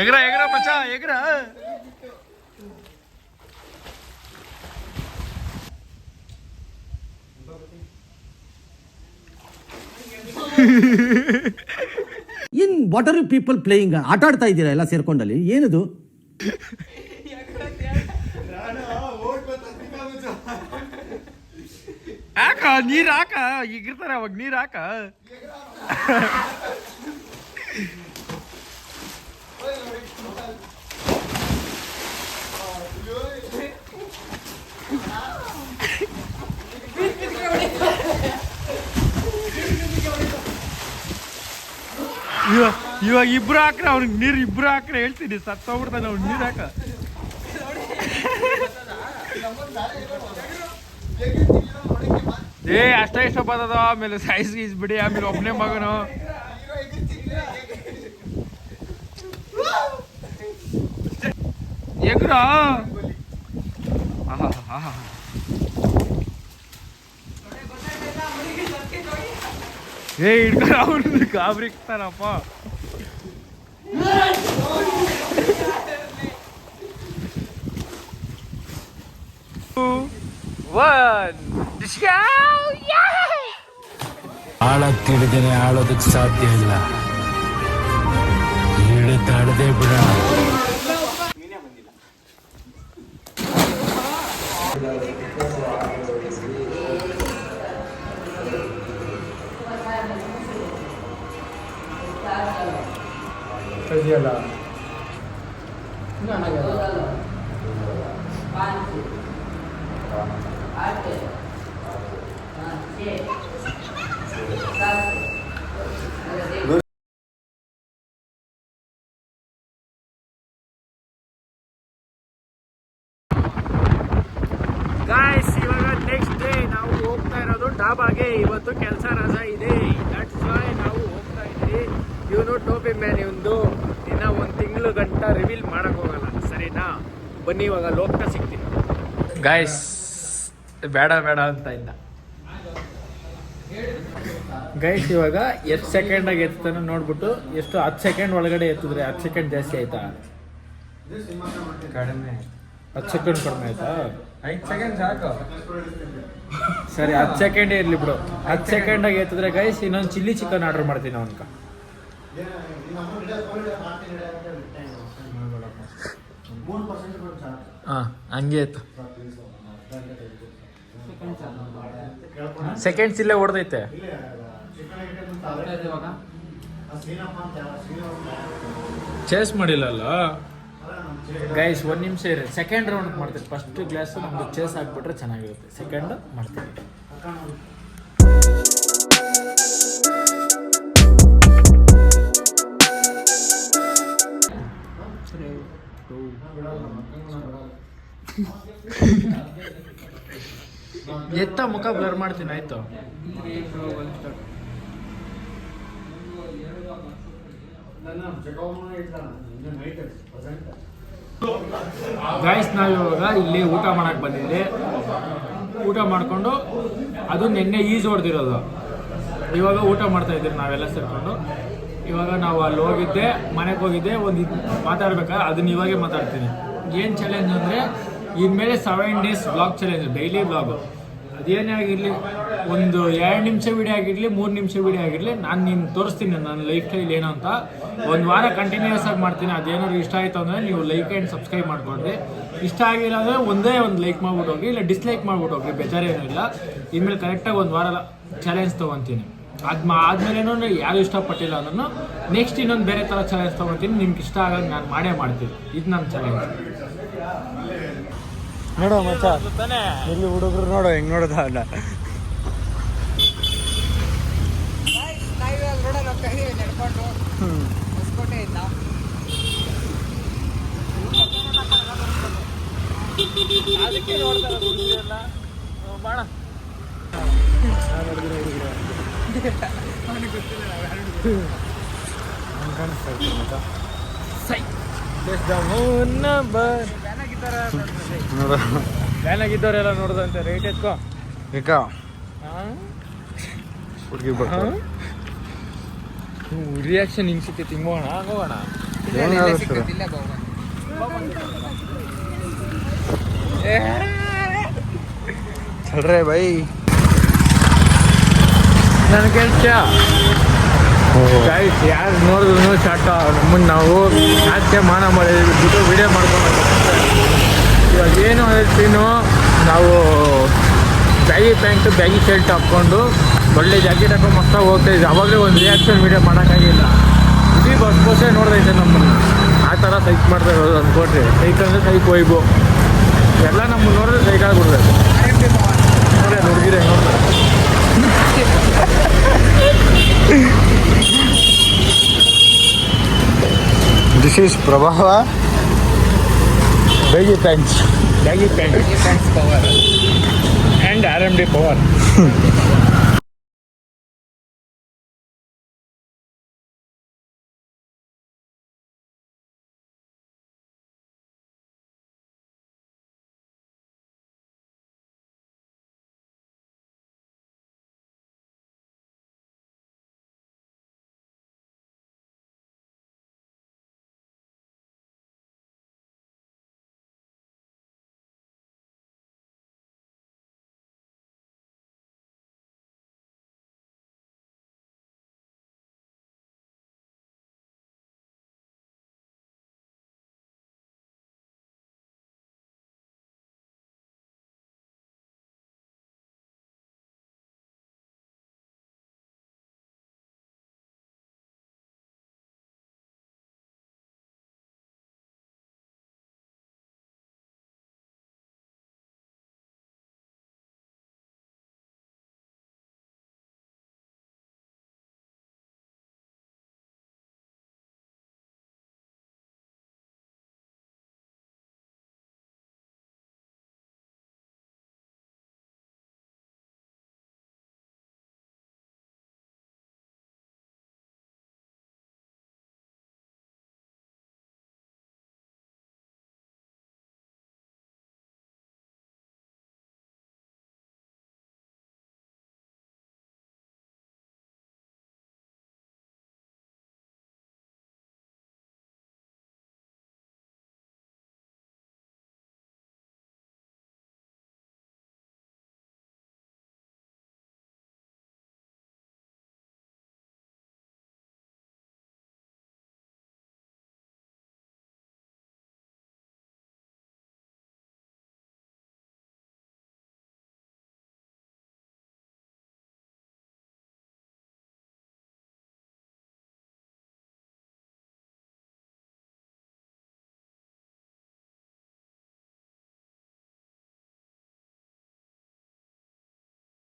ಎಗ್ರ ಎಗ್ರ ಮಚ್ಚ ಎಗ್ರ. In what are you people playing? ಆಟ ಆಡ್ತಾ ಇದ್ದೀರಾ ಎಲ್ಲ ಸೇರ್ಕೊಂಡಲ್ಲಿ, ಏನದು? ಹಾಕ ನೀರ್ ಹಾಕ, ಈಗಿರ್ತಾರೆ ಅವಾಗ ನೀರ್ ಹಾಕ. ಇವಾಗ ಇಬ್ರು ಹಾಕ್ರೆ ಅವ್ನಿಗೆ ನೀರು, ಇಬ್ರು ಹಾಕ್ರೆ ಹೇಳ್ತೀನಿ ಸತ್ತೋಗ್ಬಿಡ್ತಾನೆ ಅವ್ನು. ನೀರು ಹಾಕ. ಅಷ್ಟ ಇಷ್ಟ ಬರ್ತದ, ಆಮೇಲೆ ಸೈಜ್ ಗೀಸ್ ಬಿಡಿ, ಆಮೇಲೆ ಒಬ್ಬನೇ ಮಗನು. ಎಗ್ರ ಹಿಡ್ಕೊಂಡು ಅವ್ರದ್ದು ಗಾಬ್ರಿಕ್ತಾರಪ್ಪ. ಆಳತ್ತಿಡಿದೇನೆ ಆಳೋದಕ್ಕೆ ಸಾಧ್ಯ ಇಲ್ಲ, ಹಿಡಿದಾಡದೆ ಬಿಡ. ಗಾಯ್ಸ್, ಇವಾಗ ನೆಕ್ಸ್ಟ್ ಡೇ ನಾವು ಹೋಗ್ತಾ ಇರೋದು ಡಾಬಾಗೆ. ಇವತ್ತು ಕೆಲಸ ರಜಾ ಇದೆ, ದಟ್ಸ್ ವೈ ನಾವು ಹೋಗ್ತಾ ಇದ್ದೀವಿ. ಇವನು ಟೋಪಿ ಮ್ಯಾನ್, ಇವಂದು ಇನ್ನ 1 ತಿಂಗಳು ಗಂಟ ರಿವೀಲ್ ಮಾಡಕ್ ಹೋಗಲ್ಲ, ಸರಿನಾ? ಬನ್ನಿ ಇವಾಗ ಲೋಕ್ತಾ ಸಿಗ್ತೀನಿ. ಗಾಯ್ಸ್, ಬೇಡ ಬೇಡ ಅಂತ ಇದ್ದ ಗೈಸ್. ಇವಾಗ ಎಷ್ಟು ಸೆಕೆಂಡಾಗಿ ಎತ್ತಾನೋ ನೋಡ್ಬಿಟ್ಟು, ಎಷ್ಟು 10 ಸೆಕೆಂಡ್ ಒಳಗಡೆ ಎತ್ತಿದ್ರೆ 10 ಸೆಕೆಂಡ್ ಜಾಸ್ತಿ ಆಯ್ತಾ? ಕಡಿಮೆ, 10 ಸೆಕೆಂಡ್ ಕಡಿಮೆ ಆಯ್ತಾ? 5 ಸೆಕೆಂಡ್ ಸಾಕು. ಸರಿ, 10 ಸೆಕೆಂಡೇ ಇರಲಿ ಬಿಡು. 10 ಸೆಕೆಂಡಾಗಿ ಎತ್ತಿದ್ರೆ ಗೈಸ್ ಇನ್ನೊಂದು ಚಿಲ್ಲಿ ಚಿಕನ್ ಆರ್ಡರ್ ಮಾಡ್ತೀನಿ ಅವನ್ಕ. ಹಾಂ, ಹಂಗೆ ಆಯ್ತು. ಸೆಕೆಂಡ್ಸ್ ಇಲ್ಲೇ ಹೊಡೆದೈತೆ. Chase ಮಾಡಿಲ್ಲಲ್ಲ guys. 1 ನಿಮಿಷ ಇರಿ, ಸೆಕೆಂಡ್ ರೌಂಡ್ ಮಾಡ್ತೀನಿ. ಫಸ್ಟ್ ಗ್ಲಾಸ್ ನಮ್ದು ಚೇಸ್ ಹಾಕ್ಬಿಟ್ರೆ ಚೆನ್ನಾಗಿರುತ್ತೆ. ಸೆಕೆಂಡ್ ಮಾಡ್ತೀನಿ. ಎತ್ತ ಮುಖ ಬ್ಲರ್ ಮಾಡ್ತೀನಿ, ಆಯ್ತು? ಗಾಯ್ಸ್, ನಾವಿವಾಗ ಇಲ್ಲಿ ಊಟ ಮಾಡಕ್ ಬಂದಿದ್ದೆ. ಊಟ ಮಾಡ್ಕೊಂಡು, ಅದು ನೆನ್ನೆ ಈಜ್ ಹೊಡೆದಿರೋದು. ಇವಾಗ ಊಟ ಮಾಡ್ತಾ ಇದ್ದೀವಿ ನಾವೆಲ್ಲ ಸೇರ್ಕೊಂಡು. ಇವಾಗ ನಾವು ಅಲ್ಲಿ ಹೋಗಿದ್ದೆ, ಮನೆಗೆ ಹೋಗಿದ್ದೆ, ಒಂದು ಮಾತಾಡ್ಬೇಕಾ, ಅದನ್ನ ಇವಾಗೇ ಮಾತಾಡ್ತೀನಿ. ಏನು ಚಾಲೆಂಜ್ ಅಂದರೆ, ಇನ್ಮೇಲೆ 7 days blog challenge, daily blog. ಅದೇನೇ ಆಗಿರಲಿ, ಒಂದು 2 ನಿಮಿಷ ವಿಡಿಯೋ ಆಗಿರಲಿ, 3 ನಿಮಿಷ ವಿಡಿಯೋ ಆಗಿರಲಿ, ನಾನು ನಿಮ್ಗೆ ತೋರಿಸ್ತೀನಿ ನನ್ನ ಲೈಫ್ ಸ್ಟೈಲ್ ಏನು ಅಂತ. 1 ವಾರ ಕಂಟಿನ್ಯೂಸ್ ಆಗಿ ಮಾಡ್ತೀನಿ. ಅದೇನಾದ್ರು ಇಷ್ಟ ಆಯಿತು ಅಂದರೆ ನೀವು ಲೈಕ್ ಆ್ಯಂಡ್ ಸಬ್ಸ್ಕ್ರೈಬ್ ಮಾಡ್ಕೊಂಡ್ರಿ. ಇಷ್ಟ ಆಗಿಲ್ಲ ಅಂದರೆ ಒಂದೇ ಒಂದು ಲೈಕ್ ಮಾಡ್ಬಿಟ್ಟು ಹೋಗಿ, ಇಲ್ಲ ಡಿಸ್ಲೈಕ್ ಮಾಡ್ಬಿಟ್ಟು ಹೋಗಿ, ಬೇಜಾರೇನೂ ಇಲ್ಲ. ಇನ್ಮೇಲೆ ಕರೆಕ್ಟಾಗಿ 1 ವಾರ ಚಾಲೆಂಜ್ ತೊಗೊತೀನಿ. ಆದ್ಮೇಲೇನೂ ಯಾರು ಇಷ್ಟಪಟ್ಟಿಲ್ಲ ಅದನ್ನು ನೆಕ್ಸ್ಟ್ ಇನ್ನೊಂದು ಬೇರೆ ಥರ ಚಾಲೆಂಜ್ ತೊಗೊತೀನಿ. ನಿಮ್ಗೆ ಇಷ್ಟ ಆಗೋದು ನಾನು ಮಾಡೇ ಮಾಡ್ತೀನಿ. ಇದು ನನ್ನ ಚಾಲೆಂಜ್. ನೋಡೋ ಮಚ್ಚ, ಇಲ್ಲಿ ಹುಡುಗರು ನೋಡೋ ಹೆಂಗ್ ನೋಡೋದ. ಅದಕ್ಕೆ ನೋಡ್ತಾರೆ ಹುಡುಗರೆಲ್ಲ ಬಾಣ. ನೋಡ ಬ್ಯಾನ್ ಆಗಿದ್ದವರೆಲ್ಲ ನೋಡ್ದಂತೆ. ರೈಟ್ ಎತ್ಕೋ. ಹುಡುಗಿ ಬರ್ತಾರೆ ರಿಯಾಕ್ಷನ್ ಹಿಂಗೆ ಸಿಕ್ಕೈತಿ ಹಿಂಗೆ ಹೋಗೋಣ ಹೋಗೋಣ ಏನು ಹೇಳ್ತಾರೆ ಚಲ್ರೆ ಬೈ ನನ್ನ ಕೆಲಸ ಗೈಸ್ ಯಾರು ನೋಡಿದ್ರು ಶಾರ್ಟ ನಮ್ಮನ್ನು ನಾವು ಆಚೆ ಮಾನ ಮಾಡಿಬಿಟ್ಟು ವಿಡಿಯೋ ಮಾಡ್ಕೊಂಡು ಇವಾಗ ಏನು ಹೇಳ್ತೀನೋ ನಾವು ಬ್ಯಾಗಿ ಪ್ಯಾಂಟು ಬ್ಯಾಗಿ ಶರ್ಟ್ ಹಾಕ್ಕೊಂಡು ಒಳ್ಳೆ ಜಾಕೆಟ್ ಹಾಕೊಂಡು ಮಸ್ತಾಗಿ ಹೋಗ್ತಾಯಿದ್ವಿ ಅವಾಗಲೇ ಒಂದು ರಿಯಾಕ್ಷನ್ ವಿಡಿಯೋ ಮಾಡೋಕ್ಕಾಗಿಲ್ಲ ಇಡೀ ಬಸ್ಸೇ ನೋಡ್ದೈತೆ ನಮ್ಮನ್ನು ಆ ಥರ ಸೈಕ್ ಮಾಡ್ತಾ ಇರೋದು ಅಂದ್ಕೊಟ್ರಿ ಸೈಕ್ ಅಂದರೆ ಸೈಕ್ ವೈಬು ಎಲ್ಲ ನಮ್ಮನ್ನು ನೋಡಿದ್ರೆ ಸೈಕ್ ಆಗಿಬಿಡ್ಬೇಕು ನೋಡ್ರಿ ಹುಡುಗಿರೇ ನೋಡ್ತಾರೆ ದಿಸ್ ಈಸ್ ಪ್ರಭಾವ baggy pants baggy pant and RMD power